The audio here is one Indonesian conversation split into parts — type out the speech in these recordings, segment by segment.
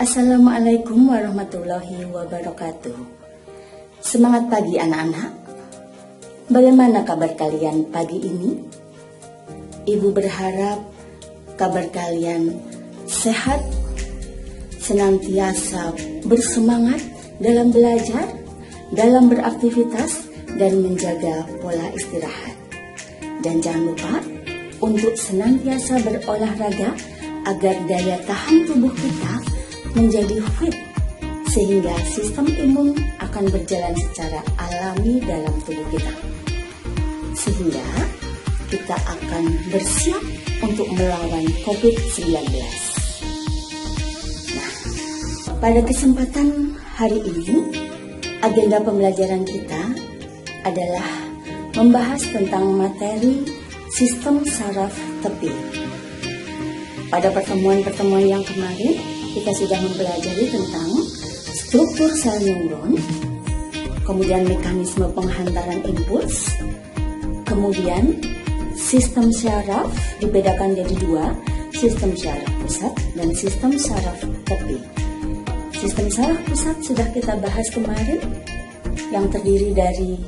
Assalamualaikum warahmatullahi wabarakatuh. Semangat pagi anak-anak. Bagaimana kabar kalian pagi ini? Ibu berharap kabar kalian sehat, senantiasa bersemangat dalam belajar, dalam beraktivitas, dan menjaga pola istirahat. Dan jangan lupa untuk senantiasa berolahraga agar daya tahan tubuh kita menjadi fit, sehingga sistem imun akan berjalan secara alami dalam tubuh kita, sehingga kita akan bersiap untuk melawan COVID-19. Nah, pada kesempatan hari ini, agenda pembelajaran kita adalah membahas tentang materi sistem saraf tepi. Pada pertemuan-pertemuan yang kemarin, kita sudah mempelajari tentang struktur sel neuron, kemudian mekanisme penghantaran impuls, kemudian sistem saraf dibedakan jadi dua, sistem saraf pusat dan sistem saraf tepi. Sistem saraf pusat sudah kita bahas kemarin, yang terdiri dari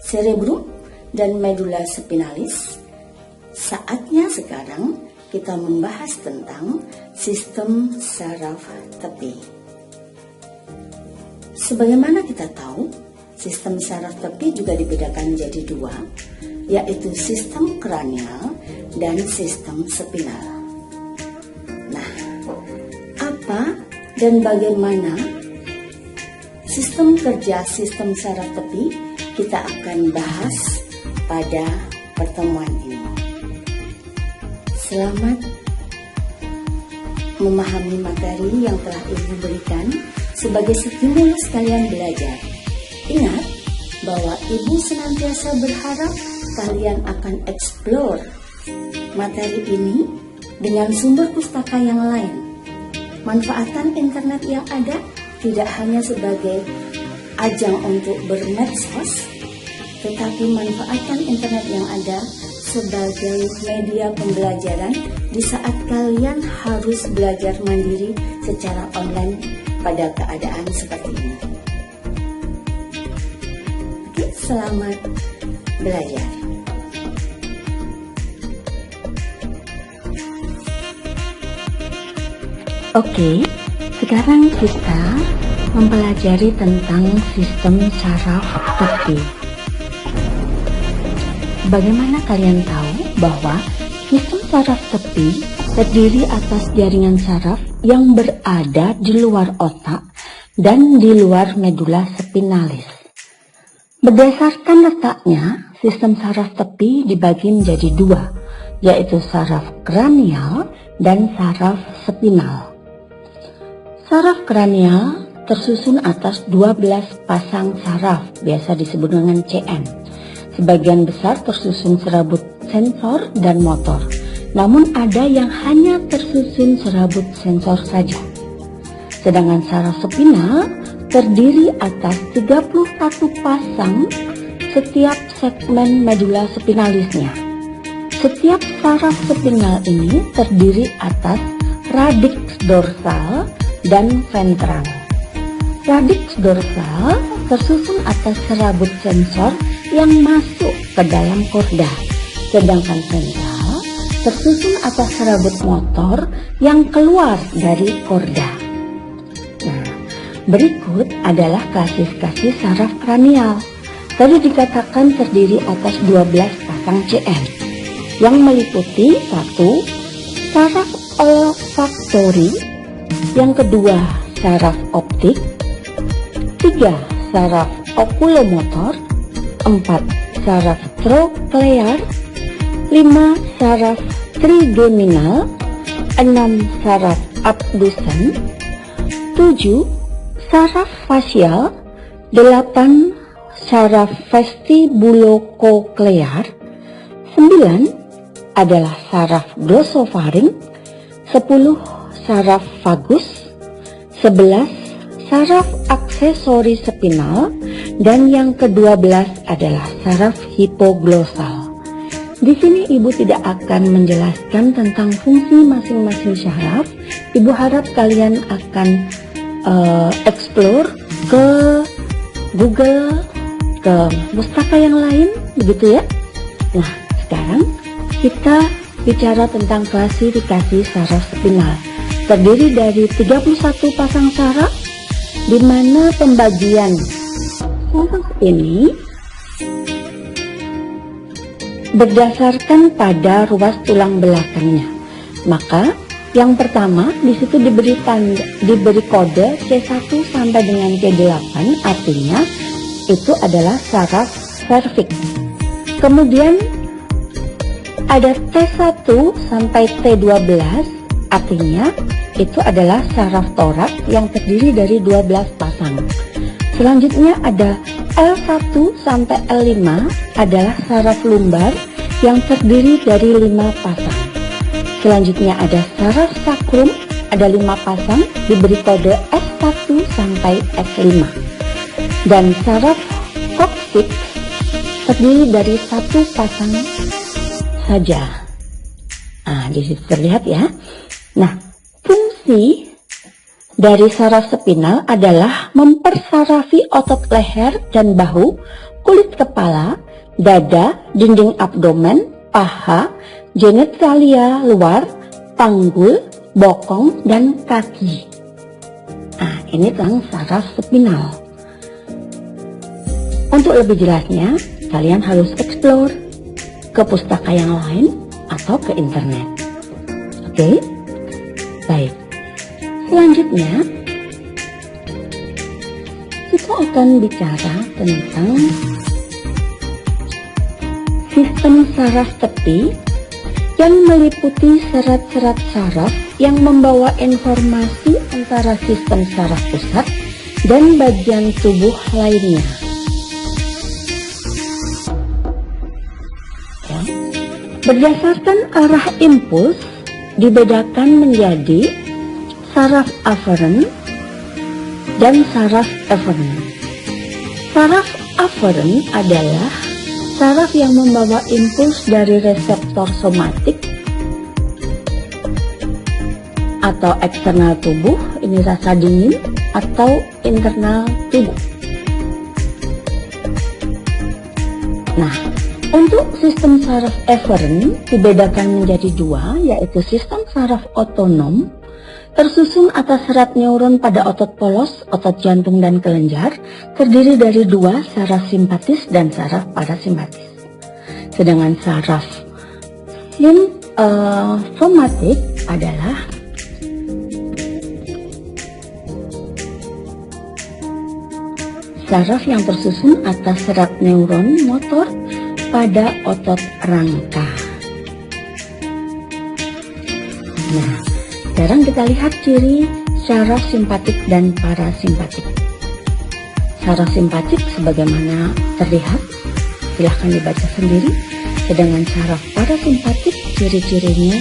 cerebrum dan medula spinalis. Saatnya sekarang kita membahas tentang sistem saraf tepi. Sebagaimana kita tahu, sistem saraf tepi juga dibedakan menjadi dua, yaitu sistem kranial dan sistem spinal. Nah, apa dan bagaimana sistem kerja sistem saraf tepi kita akan bahas pada pertemuan ini. Selamat memahami materi yang telah Ibu berikan sebagai stimulus kalian belajar. Ingat bahwa Ibu senantiasa berharap kalian akan explore materi ini dengan sumber pustaka yang lain. Manfaatkan internet yang ada tidak hanya sebagai ajang untuk bermedsos, tetapi manfaatkan internet yang ada sebagai media pembelajaran di saat kalian harus belajar mandiri secara online pada keadaan seperti ini. Oke, selamat belajar. Oke, sekarang kita mempelajari tentang sistem saraf tepi. Bagaimana kalian tahu bahwa sistem saraf tepi terdiri atas jaringan saraf yang berada di luar otak dan di luar medula spinalis? Berdasarkan letaknya, sistem saraf tepi dibagi menjadi dua, yaitu saraf kranial dan saraf spinal. Saraf kranial tersusun atas 12 pasang saraf, biasa disebut dengan CN. Sebagian besar tersusun serabut sensor dan motor, namun ada yang hanya tersusun serabut sensor saja. Sedangkan saraf spinal terdiri atas 31 pasang setiap segmen medula spinalisnya. Setiap saraf spinal ini terdiri atas radix dorsal dan ventral. Radix dorsal tersusun atas serabut sensor yang masuk ke dalam korda, sedangkan ventral tersusun atas serabut motor yang keluar dari korda. Nah, berikut adalah klasifikasi saraf kranial. Tadi dikatakan terdiri atas 12 pasang CN yang meliputi 1. Saraf olfaktori, yang kedua saraf optik, 3. saraf okulomotor, 4. saraf troklear, 5. saraf trigeminal, 6. saraf abdusen, 7. saraf fasial, 8. saraf vestibulokoklear, 9. adalah saraf glossofaring, 10. saraf vagus, 11. saraf aksesori spinal, dan yang ke-12 adalah saraf hipoglosal. Di sini Ibu tidak akan menjelaskan tentang fungsi masing-masing syaraf. Ibu harap kalian akan explore ke Google, ke pustaka yang lain, begitu ya. Nah, sekarang kita bicara tentang klasifikasi saraf spinal. Terdiri dari 31 pasang saraf, di mana pembagian saraf ini berdasarkan pada ruas tulang belakangnya. Maka yang pertama di situ diberi kode C1 sampai dengan C8, artinya itu adalah saraf serviks. Kemudian ada T1 sampai T12, artinya itu adalah saraf torak yang terdiri dari 12 pasang. Selanjutnya ada L1 sampai L5 adalah saraf lumbar yang terdiri dari 5 pasang. Selanjutnya ada saraf sakrum, ada 5 pasang, diberi kode S1 sampai S5. Dan saraf coccyx terdiri dari 1 pasang saja. Nah, di situ terlihat ya. Nah, fungsi dari saraf spinal adalah mempersarafi otot leher dan bahu, kulit kepala, dada, dinding abdomen, paha, genitalia luar, panggul, bokong, dan kaki. Nah, ini tentang saraf spinal. Untuk lebih jelasnya, kalian harus explore ke pustaka yang lain atau ke internet. Oke? Baik. Selanjutnya, kita akan bicara tentang sistem saraf tepi yang meliputi serat-serat saraf yang membawa informasi antara sistem saraf pusat dan bagian tubuh lainnya. Ya. Berdasarkan arah impuls, dibedakan menjadi saraf aferen dan saraf eferen. Saraf aferen adalah saraf yang membawa impuls dari reseptor somatik atau eksternal tubuh, ini rasa dingin, atau internal tubuh. Nah, untuk sistem saraf eferen dibedakan menjadi 2, yaitu sistem saraf otonom tersusun atas serat neuron pada otot polos, otot jantung dan kelenjar, terdiri dari 2 saraf simpatis dan saraf parasimpatis. Sedangkan saraf somatik adalah saraf yang tersusun atas serat neuron motor pada otot rangka. Nah, sekarang kita lihat ciri saraf simpatik dan parasimpatik. Saraf simpatik sebagaimana terlihat, silahkan dibaca sendiri. Sedangkan saraf parasimpatik, ciri-cirinya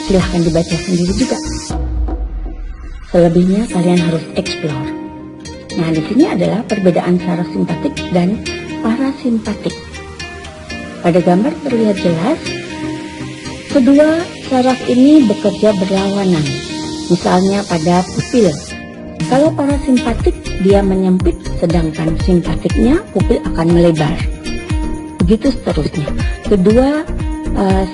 silahkan dibaca sendiri juga. Selebihnya kalian harus explore. Nah, di sini adalah perbedaan saraf simpatik dan parasimpatik. Pada gambar terlihat jelas, kedua saraf ini bekerja berlawanan. Misalnya pada pupil. Kalau parasimpatik dia menyempit, sedangkan simpatiknya pupil akan melebar. Begitu seterusnya. Kedua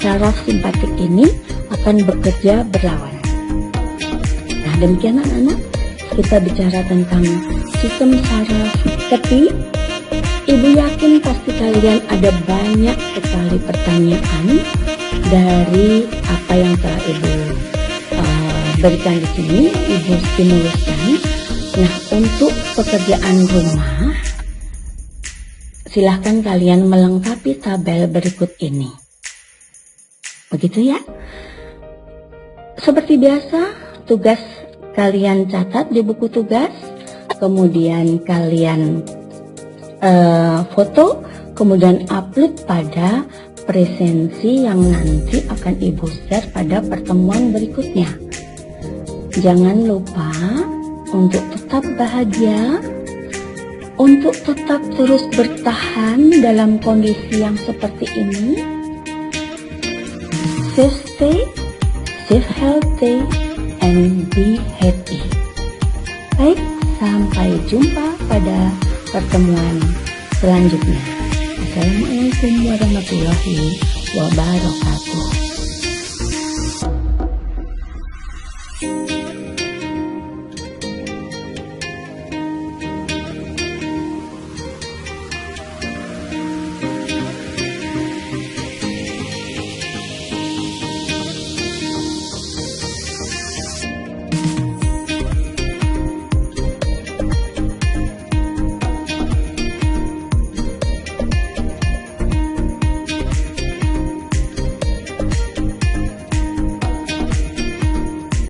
saraf simpatik ini akan bekerja berlawanan. Nah, demikian anak-anak, kita bicara tentang sistem saraf tepi. Ibu yakin pasti kalian ada banyak sekali pertanyaan dari apa yang telah Ibu berikan di sini, Ibu stimuluskan. Nah, untuk pekerjaan rumah, silahkan kalian melengkapi tabel berikut ini. Begitu ya. Seperti biasa, tugas kalian catat di buku tugas, kemudian kalian foto, kemudian upload pada presensi yang nanti akan Ibu share pada pertemuan berikutnya. Jangan lupa untuk tetap bahagia, untuk tetap terus bertahan dalam kondisi yang seperti ini. stay, stay healthy, and be happy. Baik, sampai jumpa pada pertemuan selanjutnya. Assalamualaikum warahmatullahi wabarakatuh.